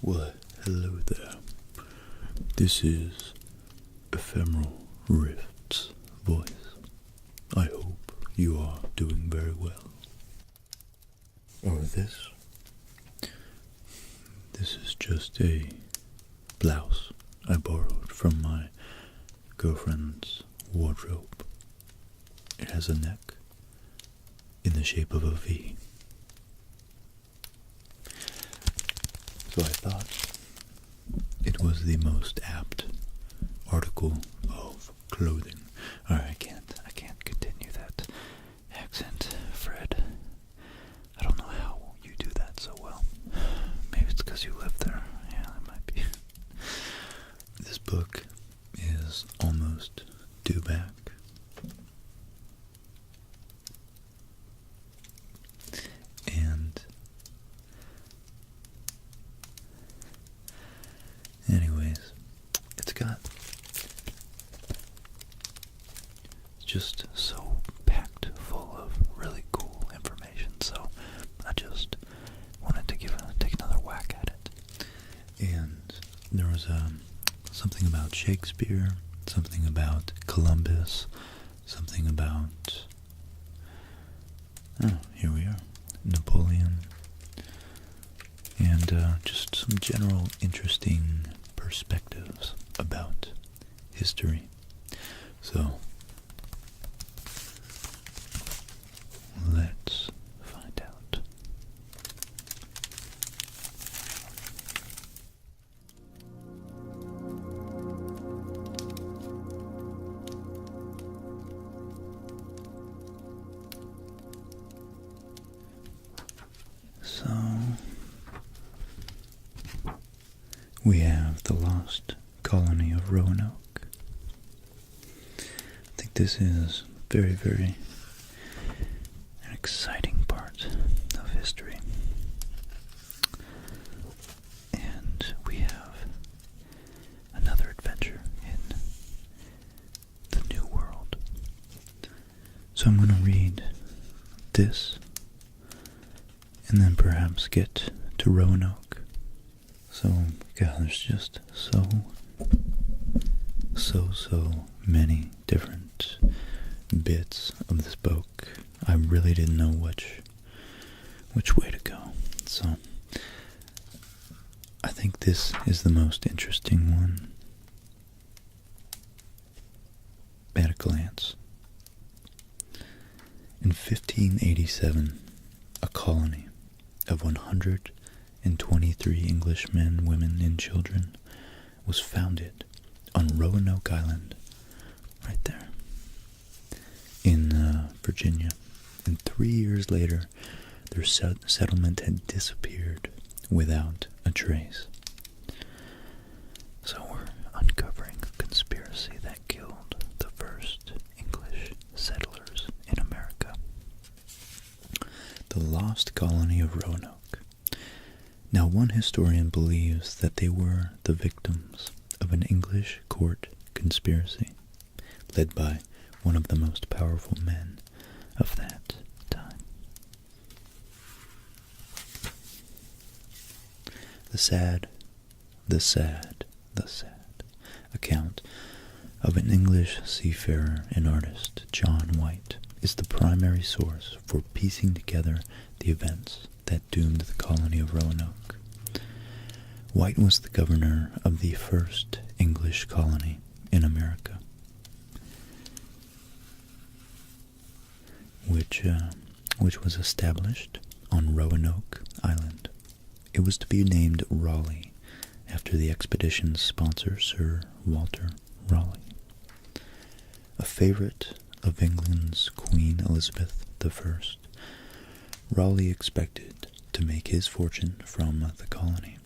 Well, hello there. This is Ephemeral Rift's voice. I hope you are doing very well. This is just a blouse I borrowed from my girlfriend's wardrobe. It has a neck in the shape of a V. So I thought it was the most apt article of clothing. I can't continue that accent, Fred. I don't know how you do that so well. Maybe it's because you live there. Yeah, that might be. This book is almost due back. And anyways, it's just so packed full of really cool information, so I just wanted to take another whack at it. And there was something about Shakespeare, something about Columbus, something about, here we are, Napoleon, and just some general interesting perspectives about history. So let's find out. So we have the lost colony of Roanoke. I think this is very, very an exciting part of history. And we have another adventure in the New World. So I'm going to read this and then perhaps get to Roanoke. So, God, there's just so many different bits of this book. I really didn't know which way to go. So, I think this is the most interesting one at a glance. In 1587, a colony of 123 English men, women, and children was founded on Roanoke Island, right there, in Virginia. And 3 years later, their settlement had disappeared without a trace. So we're uncovering a conspiracy that killed the first English settlers in America. The lost colony of Roanoke. Now, one historian believes that they were the victims of an English court conspiracy led by one of the most powerful men of that time. The sad account of an English seafarer and artist, John White, is the primary source for piecing together the events that doomed the colony of Roanoke. White was the governor of the first English colony in America, which was established on Roanoke Island. It was to be named Raleigh, after the expedition's sponsor, Sir Walter Raleigh. A favorite of England's Queen Elizabeth I, Raleigh expected to make his fortune from the colony.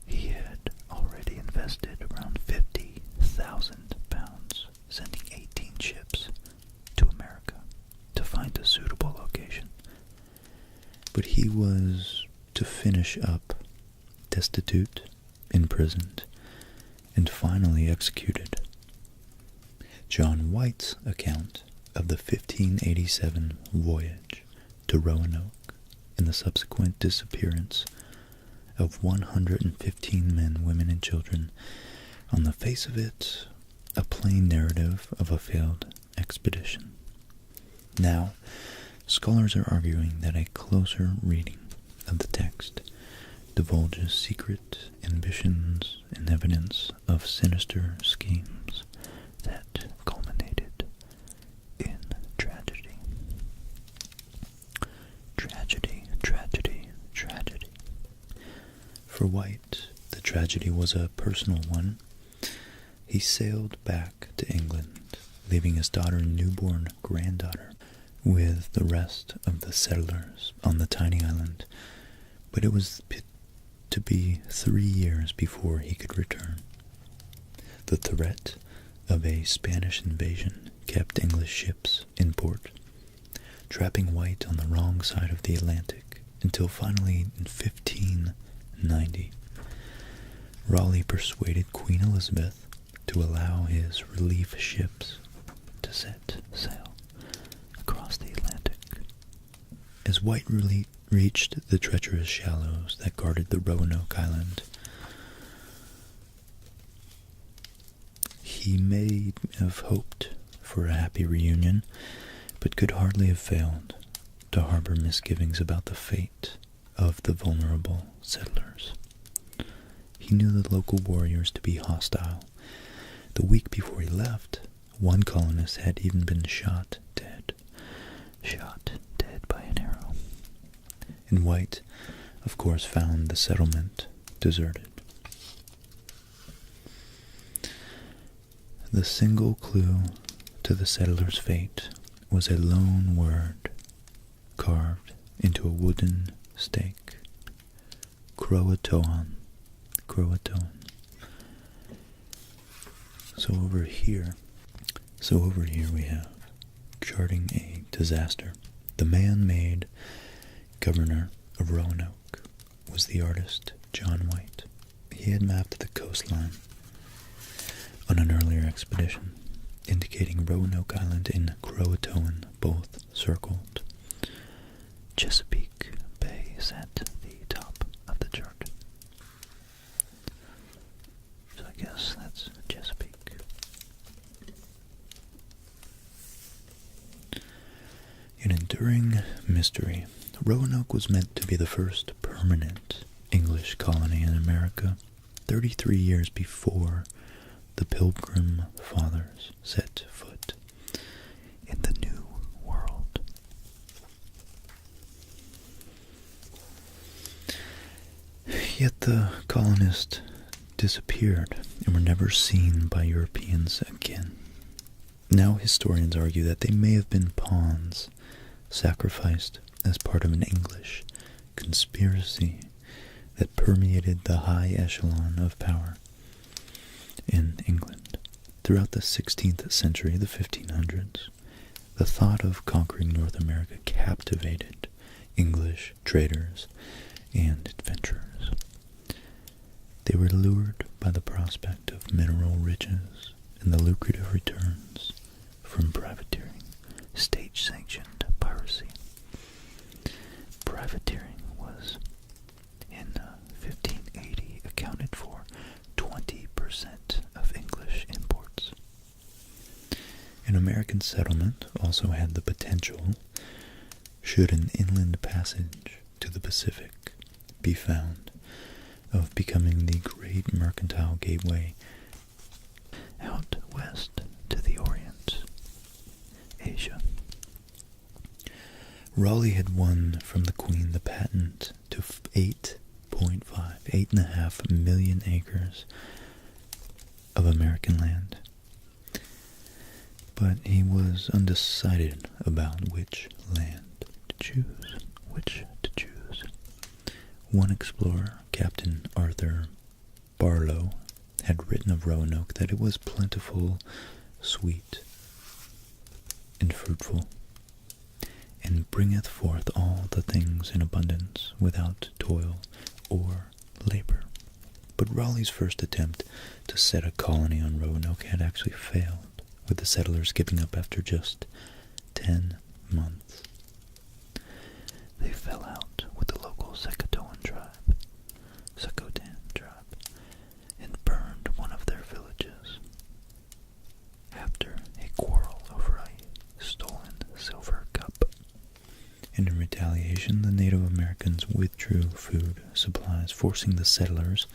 He had already invested around £50,000, sending 18 ships to America to find a suitable location. But he was to finish up destitute, imprisoned, and finally executed. John White's account of the 1587 voyage to Roanoke and the subsequent disappearance of 115 men, women, and children. On the face of it, a plain narrative of a failed expedition. Now, scholars are arguing that a closer reading of the text divulges secret ambitions and evidence of sinister schemes that culminated in tragedy. Tragedy, tragedy, tragedy. For White, the tragedy was a personal one. He sailed back to England, leaving his daughter and newborn granddaughter with the rest of the settlers on the tiny island, but it was to be 3 years before he could return. The threat of a Spanish invasion kept English ships in port, trapping White on the wrong side of the Atlantic until finally in 1590, Raleigh persuaded Queen Elizabeth to allow his relief ships to set sail across the Atlantic. As White reached the treacherous shallows that guarded the Roanoke Island, he may have hoped for a happy reunion, but could hardly have failed to harbor misgivings about the fate of the vulnerable settlers. He knew the local warriors to be hostile. The week before he left, one colonist had even been shot dead by an arrow. And White, of course, found the settlement deserted. The single clue to the settlers' fate was a lone word carved into a wooden stake. Croatoan. Croatoan. So over here we have charting a disaster. The man-made governor of Roanoke was the artist John White. He had mapped the coastline on an earlier expedition, indicating Roanoke Island and Croatoan, both circled. Chesapeake Bay is at the top of the chart. So I guess that's Chesapeake. An enduring mystery. Roanoke was meant to be the first permanent English colony in America, 33 years before the Pilgrim Fathers set foot in the New World. Yet the colonists disappeared and were never seen by Europeans again. Now historians argue that they may have been pawns sacrificed as part of an English conspiracy that permeated the high echelon of power in England. Throughout the 16th century, the 1500s, the thought of conquering North America captivated English traders and adventurers. They were lured by the prospect of mineral riches and the lucrative returns from privateering, state-sanctioned piracy. Privateering was, in 1580, accounted for 20% of English imports. An American settlement also had the potential, should an inland passage to the Pacific be found, of becoming the great mercantile gateway out west to the Orient, Asia. Raleigh had won from the Queen the patent to 8.5 million acres of American land. But he was undecided about which land to choose. One explorer, Captain Arthur Barlow, had written of Roanoke that it was plentiful, sweet, and fruitful, and bringeth forth all the things in abundance without toil or labor. But Raleigh's first attempt to set a colony on Roanoke had actually failed, with the settlers giving up after just 10 months. They fell out with the local Secatoan tribe, expedition, the Native Americans withdrew food supplies, forcing the settlers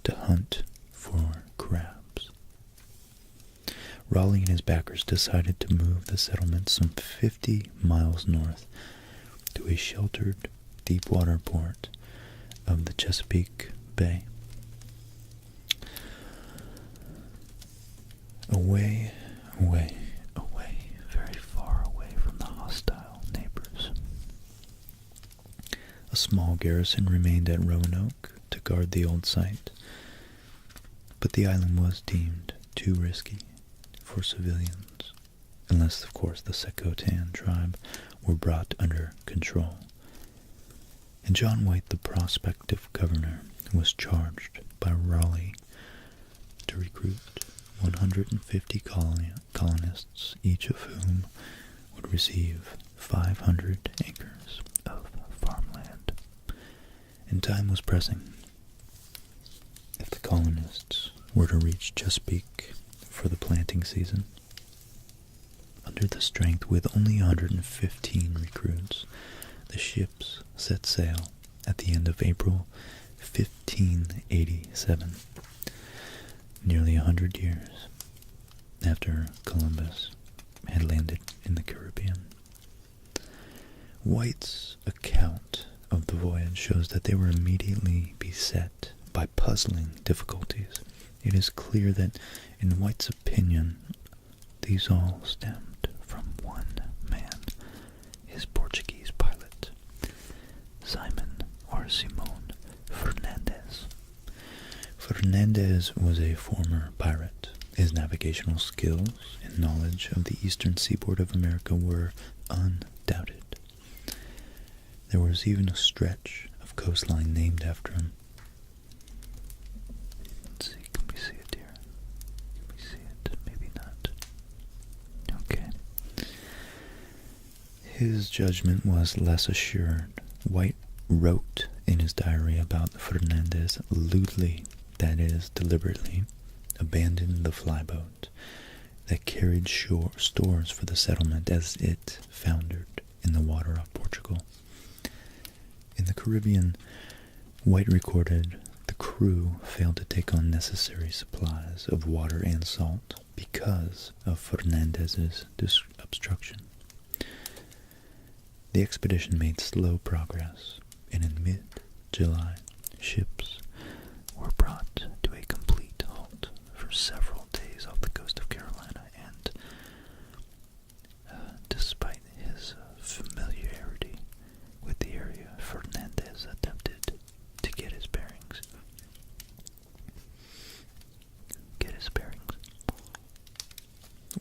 to hunt for crabs. Raleigh and his backers decided to move the settlement some 50 miles north to a sheltered deep-water port of the Chesapeake Bay. Away, away, away, very far away from the hostile neighbors. A small garrison remained at Roanoke to guard the old site, but the island was deemed too risky for civilians, unless, of course, the Secotan tribe were brought under control. And John White, the prospective governor, was charged by Raleigh to recruit 150 colonists, each of whom would receive 500 acres of farmland. And time was pressing. If the colonists were to reach Chesapeake for the planting season, under the strength with only 115 recruits, the ships set sail at the end of April 1587, nearly 100 years after Columbus had landed in the Caribbean. White's account of the voyage shows that they were immediately beset by puzzling difficulties. It is clear that, in White's opinion, these all stemmed from one man, his Portuguese pilot, Simon or Simon Fernandez. Fernandez was a former pirate. His navigational skills and knowledge of the eastern seaboard of America were undoubted. There was even a stretch of coastline named after him. Let's see, can we see it here? Can we see it? Maybe not. Okay. His judgment was less assured. White wrote in his diary about Fernandez lewdly, that is, deliberately, abandoned the flyboat that carried stores for the settlement as it foundered in the water of Portugal. In the Caribbean, White recorded the crew failed to take on necessary supplies of water and salt because of Fernandez's obstruction. The expedition made slow progress, and in mid-July, ships were brought to a complete halt for several days off the coast of Carolina, and despite his familiarity with the area, Fernandez attempted to get his bearings.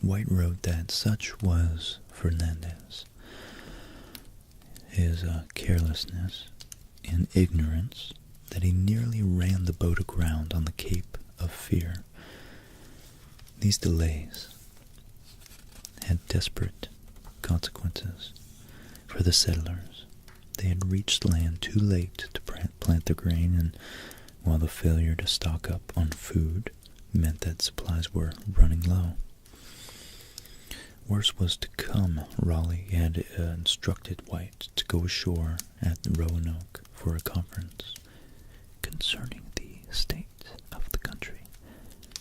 White wrote that such was Fernandez, his carelessness and ignorance, that he nearly ran the boat aground on the Cape of Fear. These delays had desperate consequences for the settlers. They had reached land too late to plant their grain, and while the failure to stock up on food meant that supplies were running low. Worse was to come. Raleigh had instructed White to go ashore at Roanoke for a conference concerning the state of the country,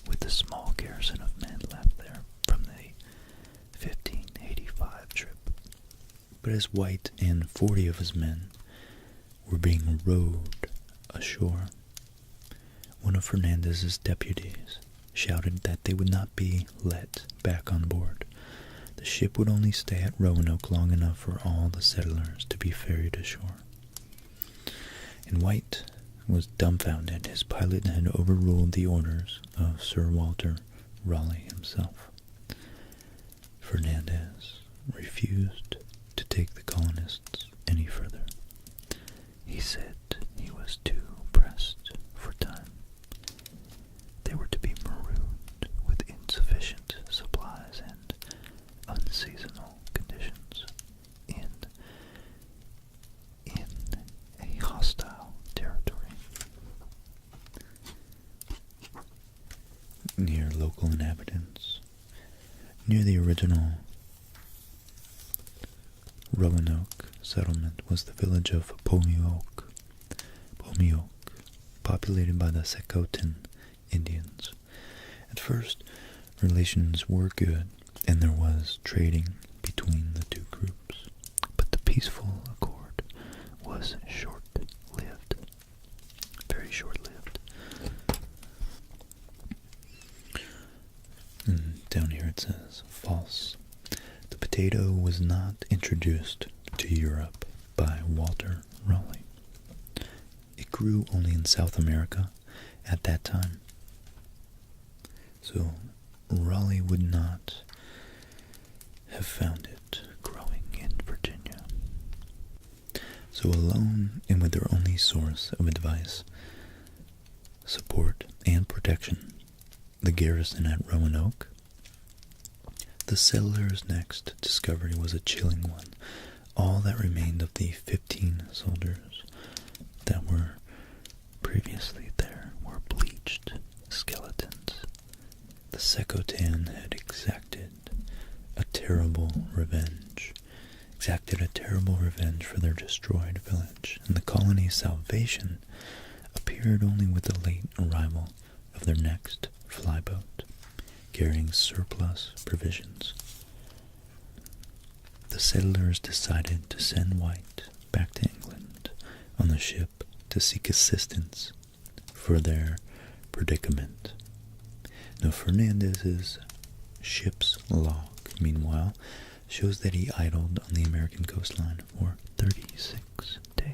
with the small garrison of men left there from the 1585 trip. But as White and 40 of his men were being rowed ashore, one of Fernandez's deputies shouted that they would not be let back on board. The ship would only stay at Roanoke long enough for all the settlers to be ferried ashore. And White was dumbfounded. His pilot had overruled the orders of Sir Walter Raleigh himself. Fernandez refused to take the colonists any further. He said he was too pressed for time. They were to be marooned with insufficient supplies and unseasonal conditions in a hostile territory near local inhabitants, near the original Roanoke settlement was the village of Pomeoke, populated by the Secotan Indians. At first, relations were good, and there was trading between the two groups, but the peaceful accord was short-lived, very short-lived. And down here it says, false. The potato was not introduced to Europe by Walter Raleigh. It grew only in South America at that time. So Raleigh would not have found it growing in Virginia. So alone and with their only source of advice, support, and protection, the garrison at Roanoke, the settlers' next discovery was a chilling one. All that remained of the 15 soldiers that were previously there were bleached skeletons. The Secotan had exacted a terrible revenge for their destroyed village, and the colony's salvation appeared only with the late arrival of their next flyboat, carrying surplus provisions. The settlers decided to send White back to England on the ship to seek assistance for their predicament. Now, Fernandez's ship's log, meanwhile, shows that he idled on the American coastline for 36 days,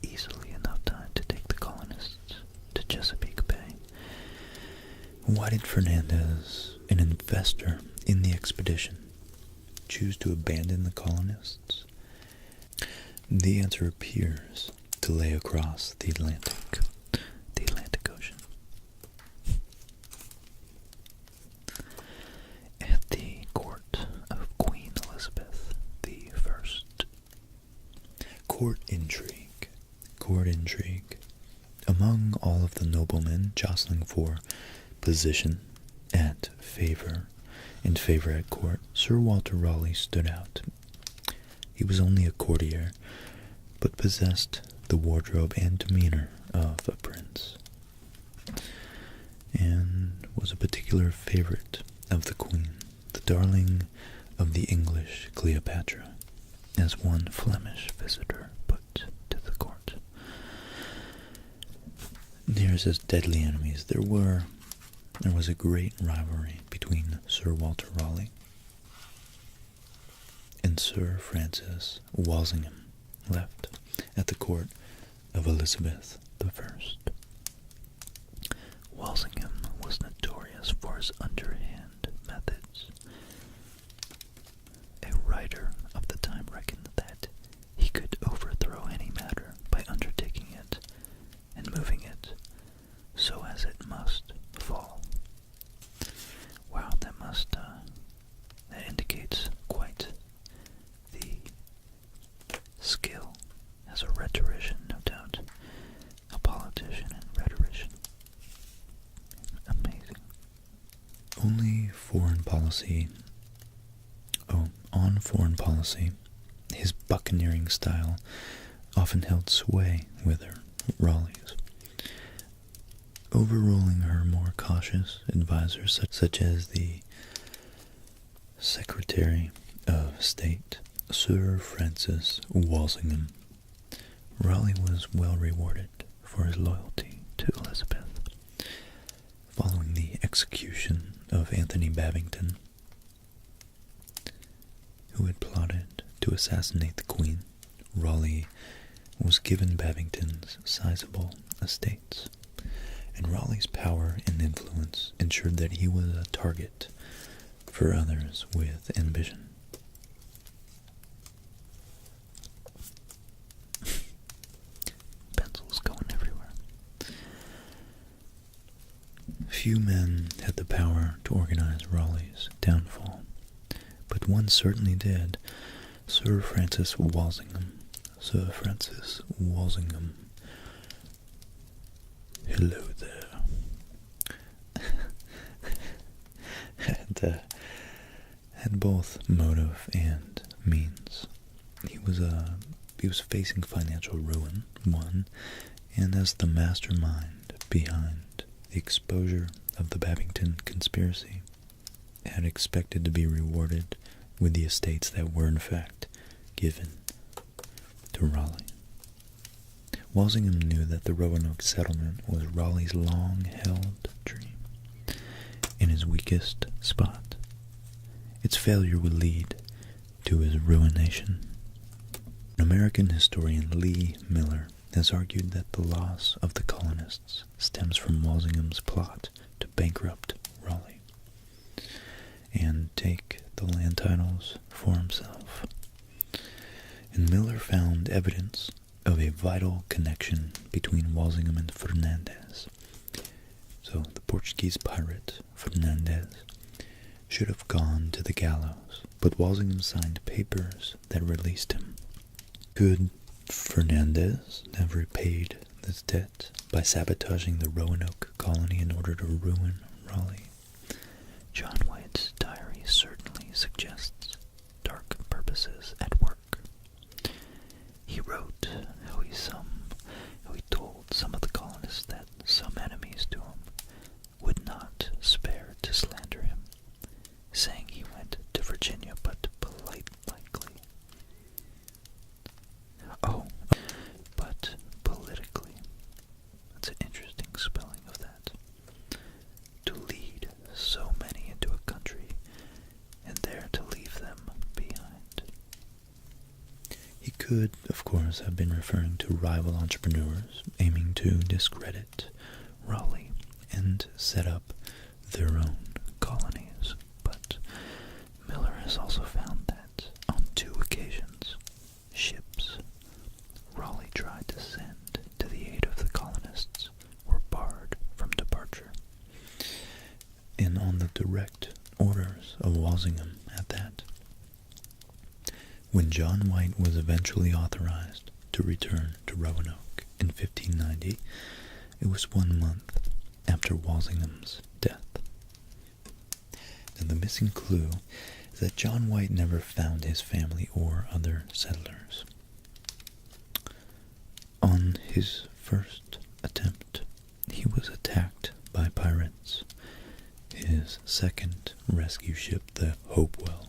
easily enough time to take the colonists to Chesapeake Bay. Why did Fernandez, an investor in the expedition, choose to abandon the colonists? The answer appears to lay across the Atlantic Ocean. At the court of Queen Elizabeth I. Court intrigue. Among all of the noblemen jostling for position and favor at court, Sir Walter Raleigh stood out. He was only a courtier, but possessed the wardrobe and demeanor of a prince, and was a particular favorite of the Queen, the darling of the English Cleopatra, as one Flemish visitor put to the court. Nears as deadly enemies, there was a great rivalry between Sir Walter Raleigh and Sir Francis Walsingham, left at the court of Elizabeth I. Walsingham was notorious for his underhand methods. A writer of the time reckoned that he could overthrow any matter by undertaking it and moving it so as it must fall. Wow, that indicates quite the skill as a rhetorician, no doubt. A politician and rhetorician. Amazing. On foreign policy, his buccaneering style often held sway with Raleigh's, overruling her more cautious advisors such as the Secretary of State, Sir Francis Walsingham. Raleigh was well rewarded for his loyalty to Elizabeth. Following the execution of Anthony Babington, who had plotted to assassinate the Queen, Raleigh was given Babington's sizable estates, and Raleigh's power and influence ensured that he was a target for others with ambition. Pencils going everywhere. Few men had the power to organize Raleigh's downfall, but one certainly did. Sir Francis Walsingham. Hello there. had both motive and means. he was facing financial ruin, one, and as the mastermind behind the exposure of the Babington conspiracy, had expected to be rewarded with the estates that were in fact given to Raleigh. Walsingham knew that the Roanoke settlement was Raleigh's long-held dream in his weakest spot. Its failure would lead to his ruination. American historian Lee Miller has argued that the loss of the colonists stems from Walsingham's plot to bankrupt Raleigh and take the land titles for himself. And Miller found evidence of a vital connection between Walsingham and Fernandez. So the Portuguese pirate Fernandez should have gone to the gallows, but Walsingham signed papers that released him. Could Fernandez have repaid this debt by sabotaging the Roanoke colony in order to ruin Raleigh? John White's diary certainly suggests dark purposes at work. He wrote how he told some of the colonists that some enemies to him would not spare to slander him, saying he went to Virginia but politely. Oh, but politically. That's an interesting spelling of that. To lead so many into a country and there to leave them behind. He could, of course, have been referring to rival entrepreneurs aiming to discredit Raleigh and set up their own colonies, but Miller has also found that on 2 occasions, ships Raleigh tried to send to the aid of the colonists were barred from departure, and on the direct orders of Walsingham at that. When John White was eventually authorized to return to Roanoke in 1590, it was 1 month after Walsingham's death. And the missing clue is that John White never found his family or other settlers. On his first attempt, he was attacked by pirates. His second rescue ship, the Hopewell,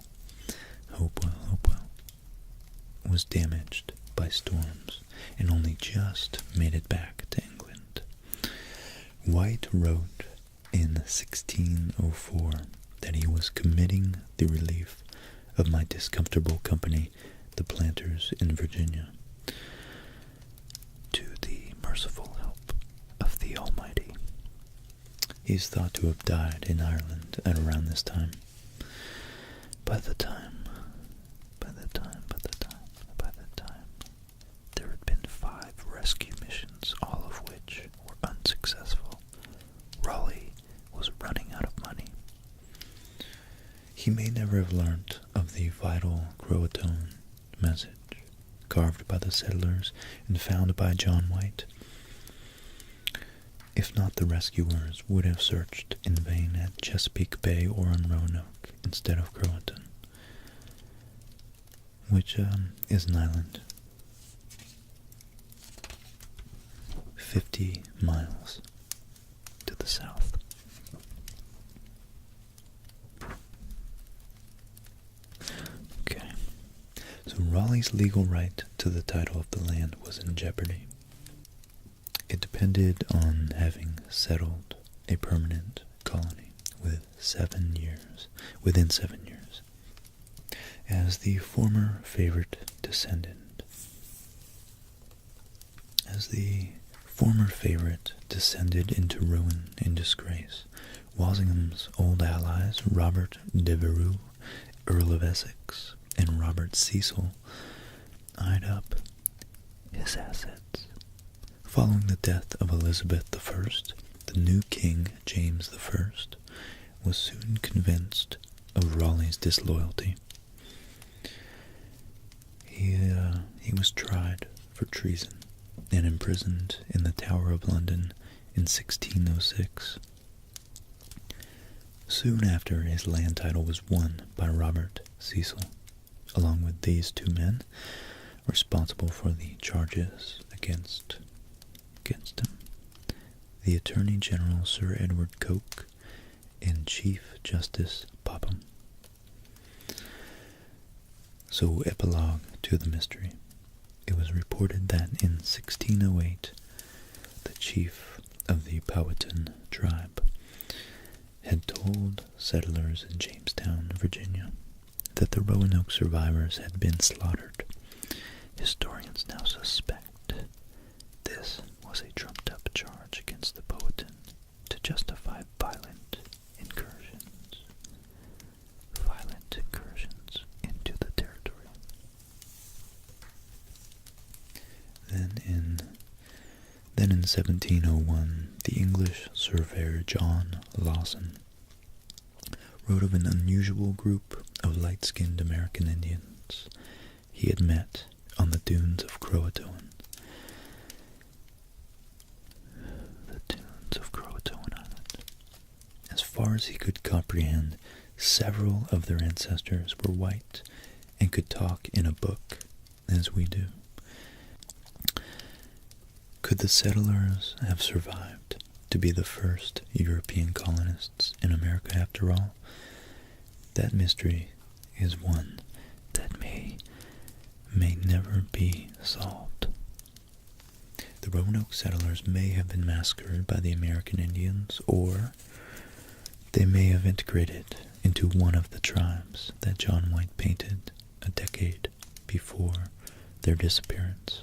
was damaged by storms and only just made it back to England. White wrote in 1604 that he was committing the relief of my discomfortable company, the planters in Virginia, to the merciful help of the Almighty. He is thought to have died in Ireland at around this time. By the time, there had been 5 rescue missions, all of which were unsuccessful. Raleigh was running out of money. He may never have learnt of the vital Croatoan message carved by the settlers and found by John White. If not, the rescuers would have searched in vain at Chesapeake Bay or on Roanoke instead of Croatan, which is an island 50 miles to the south. Okay, so Raleigh's legal right to the title of the land was in jeopardy. It depended on having settled a permanent colony within 7 years. As the former favorite descended into ruin and disgrace, Walsingham's old allies, Robert Devereux, Earl of Essex, and Robert Cecil, eyed up his assets. Following the death of Elizabeth I, the new king, James I, was soon convinced of Raleigh's disloyalty. He was tried for treason and imprisoned in the Tower of London in 1606. Soon after, his land title was won by Robert Cecil, along with these two men, responsible for the charges against him. The Attorney General Sir Edward Coke and Chief Justice Popham. So, epilogue to the mystery. It was reported that in 1608, the chief of the Powhatan tribe had told settlers in Jamestown, Virginia, that the Roanoke survivors had been slaughtered. Historians now suspect this was a trumped-up charge against the Powhatan to justify violent incursions into the territory. Then in 1701, the English surveyor John Lawson wrote of an unusual group of light-skinned American Indians he had met on the dunes of Croatoan. The dunes of Croatoan Island. As far as he could comprehend, several of their ancestors were white and could talk in a book as we do. Could the settlers have survived to be the first European colonists in America after all? That mystery is one that may never be solved. The Roanoke settlers may have been massacred by the American Indians, or they may have integrated into one of the tribes that John White painted a decade before their disappearance.